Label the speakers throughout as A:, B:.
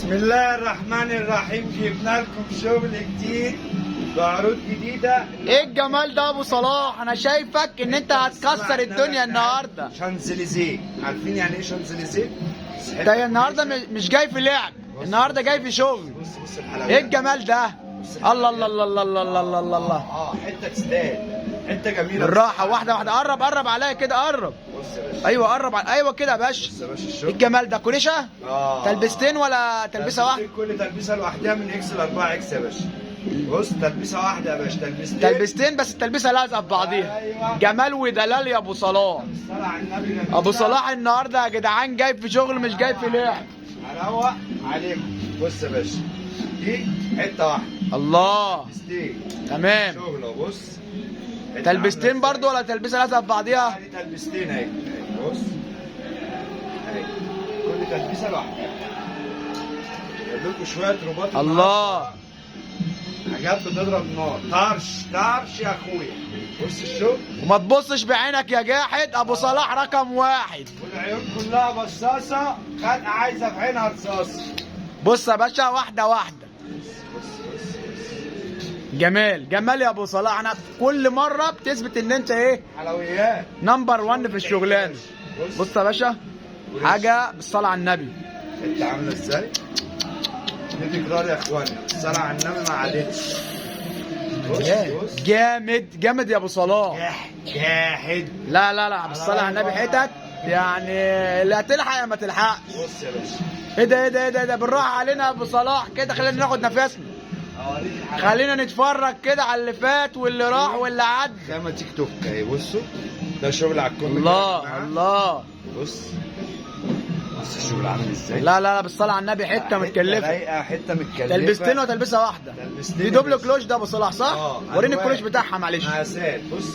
A: بسم الله الرحمن الرحيم. جبنا لكم شغل جديد بعروض جديدة.
B: ايه الجمال ده يا ابو صلاح؟ انا شايفك ان انت هتكسر الدنيا النهارده.
A: شانزليزيه، عارفين يعني ايه شانزليزيه؟
B: انت النهارده مش جاي في لعب، النهارده جاي في شغل.
A: بص الحلويات.
B: ايه الجمال ده؟ الله الله الله الله الله الله الله الله.
A: حته تستاهل، حته جميله.
B: بالراحه، واحده واحده. قرب عليا كده، قرب.
A: بص يا باشا.
B: ايوه قرب ايوه كده يا باشا.
A: بص يا باشا
B: ايه
A: الشغل.
B: الجمال ده؟ كوريشه؟ تلبستين ولا تلبسه واحده؟
A: كل تلبسه لوحدها من اكس ل 4 اكس يا باشا. بص تلبسه واحده يا باشا،
B: تلبستين بس التلبسه لازقه في بعضيها.
A: أيوة.
B: جمال ودلال يا ابو صلاح.
A: الصلاة على النبي جميلة.
B: ابو صلاح النهارده يا جدعان جاي في شغل مش جاي في لعب.
A: هروق عليكم. بص يا باشا، دي حته واحده.
B: الله.
A: تلبستين.
B: تمام.
A: شغل اهو. بص
B: تلبستين برضو ولا تلبسه لازقه في بعضيها؟
A: دي تلبستين اهي. بص اهي، كل تلبسه لوحدها. جايب لكم شويه رباط.
B: الله.
A: حاجات بتضرب نار. طرش يا اخويا. بص الشغل.
B: وما تبصش بعينك يا جاحد، ابو صلاح رقم واحد.
A: والعيون كلها بصاصه، خلقه عايزه في عينها رصاص.
B: بص يا باشا، واحده واحده.
A: بص
B: جمال يا ابو صلاح. انا كل مره بتثبت ان انت ايه،
A: حلويات
B: نمبر 1 في الشغلانه. بص يا باشا، حاجه بالصلاه على النبي.
A: انت عامله ازاي؟ دي تكرار يا اخوانا، الصلاه على النبي ما عادتش. بص
B: جامد يا ابو صلاح.
A: جاحد.
B: لا بالصلاه على النبي حتت يعني اللي هتلحق يا ما تلحقش.
A: بص يا باشا.
B: ايه ده بالراحه علينا يا ابو صلاح كده، خلينا ناخد نفسنا. خلينا نتفرج كده على اللي فات واللي راح واللي عدى.
A: خامة تيك توك اهي. بصوا ده شغل على الكم.
B: الله.
A: بص الشغل عامل ازاي.
B: لا بالصلاه على النبي حته متكلفه.
A: رايقه، حته متكلفه.
B: تلبستين وتلبسه واحده. دي دوبل كلوش ده ابو صلاح صح؟ وريني الكلوش بتاعها معلش.
A: مقاسات. بص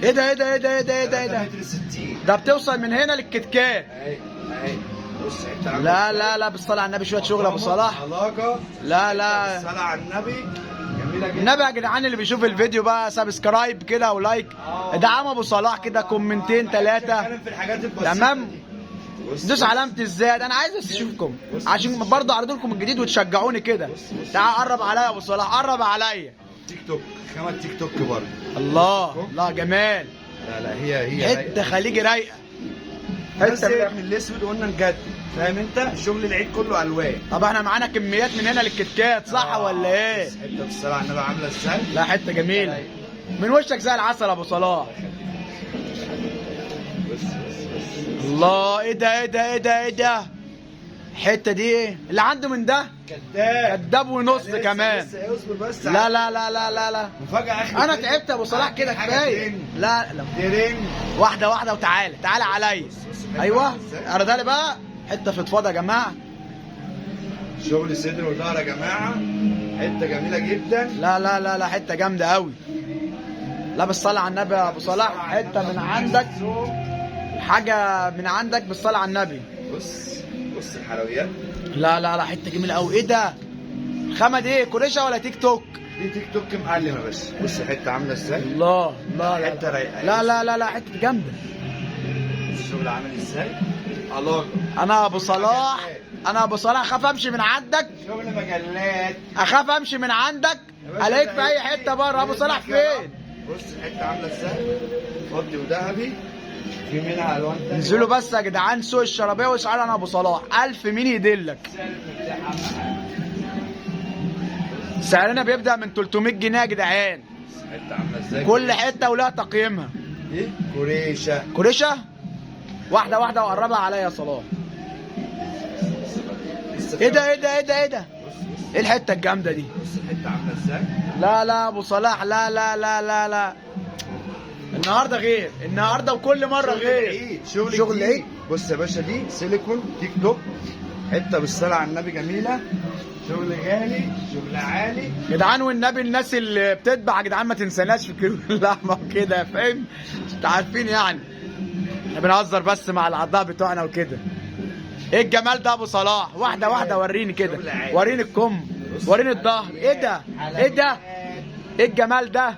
B: ايه ده؟
A: متر 60.
B: ده بتوصل من هنا للكتكات.
A: اهي. بص انت
B: لا بالصلاه على النبي شويه شغل ابو صلاح.
A: علاقه.
B: لا
A: بالصلاه على النبي جميله جدا.
B: النبي يا جدعان اللي بيشوف الفيديو بقى سبسكرايب كده ولايك. ادعموا ابو صلاح كده، كومنتين 3.
A: في الحاجات البسيطه
B: تمام.
A: دي.
B: دوس علامة الزاد. انا عايز اشوفكم عشان برضه اعرض لكم الجديد وتشجعوني كده. تعال قرب عليا يا ابو صلاح، قرب عليا.
A: تيك توك، خامة تيك توك برضه.
B: الله. لا جمال.
A: لا هي
B: حته خليجي رايقه.
A: بس من الاسود قلنا نجدد، فاهم انت؟ شغل العيد كله الوان.
B: طب احنا معانا كميات من هنا للكتكات صح ولا ايه؟
A: حته بالصلاه على النبي عامله ازاي؟
B: لا حته جميله من وشك زي العسل يا ابو صلاح.
A: بص
B: الله. ايه ده؟ الحته دي ايه اللي عنده من ده؟ كداب ونص كمان.
A: بس
B: لا
A: مفاجاه اخر.
B: انا تعبت يا ابو صلاح كده كفايه. لا
A: ترن.
B: واحده وتعالى عليا. ايوه اعرضها لي بقى. حته فضفاضه يا جماعه.
A: شغل صدر وظهر يا جماعه، حته جميله جدا.
B: لا حته جامده قوي. لا بالصلاه على النبي يا ابو صلاح، حته من عندك، حاجه من عندك بالصلاه على النبي.
A: بص الحلويات.
B: لا حته جميله قوي. ايه ده؟ الخامه دي كوريشه ولا تيك توك؟
A: دي تيك توك معلم يا باشا. بص الحته عامله ازاي.
B: الله.
A: حته رايقه.
B: لا حته جامده.
A: الشغل عامل ازاي. علاقه.
B: انا ابو صلاح اخاف امشي من عندك.
A: شغل مجلات.
B: اخاف امشي من عندك الاقيك في اي حته بره. ابو صلاح فين؟
A: بص الحته عامله ازاي. فضي وذهبي، في منها الوان تانية.
B: انزلوا بس يا جدعان سوق الشرابيه واسعار انا ابو صلاح 1000 مين يدلك. سعرنا بيبدا من 300 جنيه يا جدعان.
A: الحته عامله ازاي.
B: كل حته ولها تقييمها.
A: ايه
B: كوريشه. واحده وقربها عليا يا صلاح. ايه ده؟ ايه الحته الجامده دي؟
A: بص الحته عامله ازاي.
B: لا ابو صلاح. لا النهارده غير، النهارده وكل مره غير. شغل العيد.
A: بص يا باشا، دي سيليكون تيك توك، حته بالصلاه على النبي جميله. شغل غالي، شغل عالي
B: جدعان. والنبي الناس اللي بتتبع يا جدعان ما تنساناش في كيلو اللحمه وكده، فاهم؟ انتوا عارفين يعني احنا بنهزر بس مع الاعضاء بتوعنا وكده. ايه الجمال ده ابو صلاح؟ واحده وريني كده، وريني الكم، وريني الظهر. ايه ده؟ ايه الجمال ده؟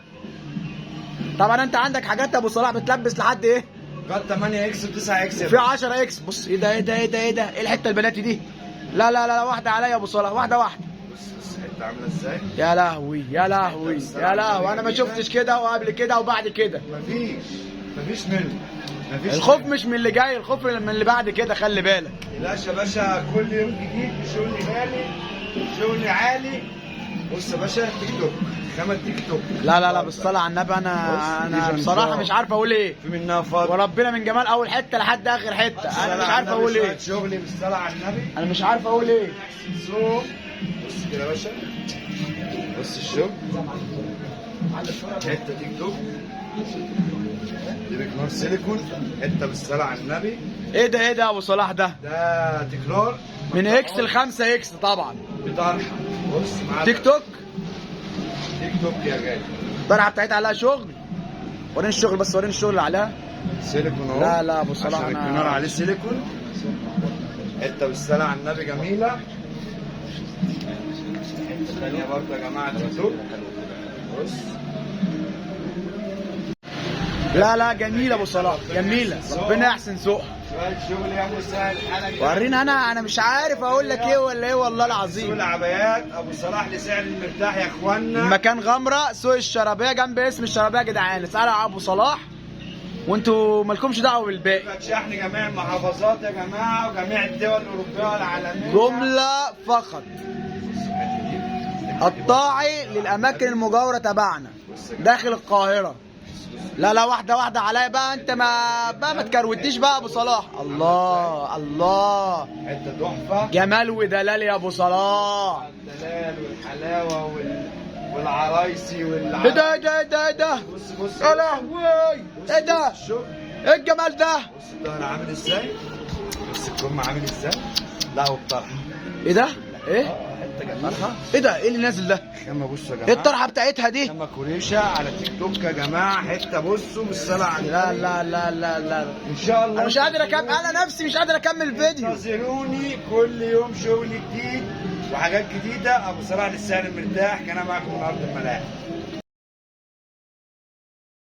B: طبعا انت عندك حاجات يا ابو صلاح بتلبس لحد ايه؟
A: لغايه 8 اكس و9 اكس
B: في 10 اكس. بص ايه ده؟ ايه الحته البناتي دي؟ لا لا لا واحده عليا يا ابو صلاح، واحده واحده.
A: بص الحته عامله ازاي.
B: يا لهوي يا لهوي يا لهوي، انا ما شفتش كده وقبل كده وبعد كده.
A: مفيش منه.
B: الخوف مش من اللي جاي، الخوف من اللي بعد كده، خلي بالك.
A: تقلقش يا باشا، كل يوم جديد شغل غالي شغل عالي. بص يا باشا تيك توك، خامة تيك توك.
B: لا لا لا بالصلاة على النبي، انا بصراحة مش عارف اقول ايه.
A: في منها فاضي
B: وربنا من جمال اول حتة لحد اخر حتة، انا مش عارف اقول ايه.
A: شغلي بالصلاة على النبي،
B: انا مش عارف اقول ايه.
A: بص كده يا باشا، بص الشغل حتة تيك توك، دي بكنار سيليكون، حتة بالصلاة على النبي.
B: ايه ده ايه ده يا ابو صلاح ده؟
A: ده تكرار
B: من اكس ل 5 اكس طبعا.
A: بطرحة. بص معاك
B: تيك توك،
A: تيك توك يا جاي.
B: الطرحة بتاعتها عليها شغل. وريني الشغل بس، وريني الشغل اللي عليها.
A: سيليكون اهو.
B: لا لا ابو صلاح
A: عشان
B: انا
A: الكنار عليه سيليكون، حته بالصلاه على النبي جميله. حته ثانيه برضه يا جماعه تيك توك. بص
B: لا لا جميلة ابو صلاح، جميلة، ربنا يحسن ذوقها.
A: شويه شغل يا ابو سهل حالك.
B: وريني، انا مش عارف اقول لك ايه ولا ايه والله
A: سوق
B: العظيم.
A: العبايات ابو صلاح لسعر المرتاح يا اخوانا.
B: المكان غمرة، سوق الشرابية، جنب اسم الشرابية يا جدعان. اسألوا على ابو صلاح وانتوا مالكمش دعوة بالباقي.
A: شحن جميع المحافظات يا جماعه وجميع الدول الاوروبيه والعالميه.
B: جملة فقط. قطاعي للاماكن المجاورة تبعنا داخل القاهرة. لا لا واحدة واحدة عليا بقى، انت ما تكروتنيش بقى يا ابو صلاح. الله الله،
A: حته تحفه،
B: جمال ودلال يا ابو صلاح.
A: الدلال والحلاوه والعرايسي
B: ايه ده ايه ده ايه ده ايه ده؟
A: بص
B: يا لهوي، ايه ده؟
A: الشغل.
B: ايه الجمال ده؟
A: بص الظهر عامل ازاي، بص الكم عامل ازاي. لا والطرحه
B: ايه ده؟ ايه؟
A: حته جمالها.
B: ايه ده؟ ايه اللي نازل ده؟
A: خامه بصوا يا جماعه.
B: ايه الطرحه بتاعتها دي؟
A: خامه كوريشا على تيك توك يا جماعه. حته بصوا بالصلاه على
B: لا
A: النبي.
B: لا لا لا لا،
A: ان شاء الله
B: انا مش قادر اكمل، انا نفسي مش قادر اكمل الفيديو.
A: انتظروني كل يوم شغل جديد وحاجات جديده. ابو صلاح للسعر المرتاح، كان معكم من ارض الملاعب.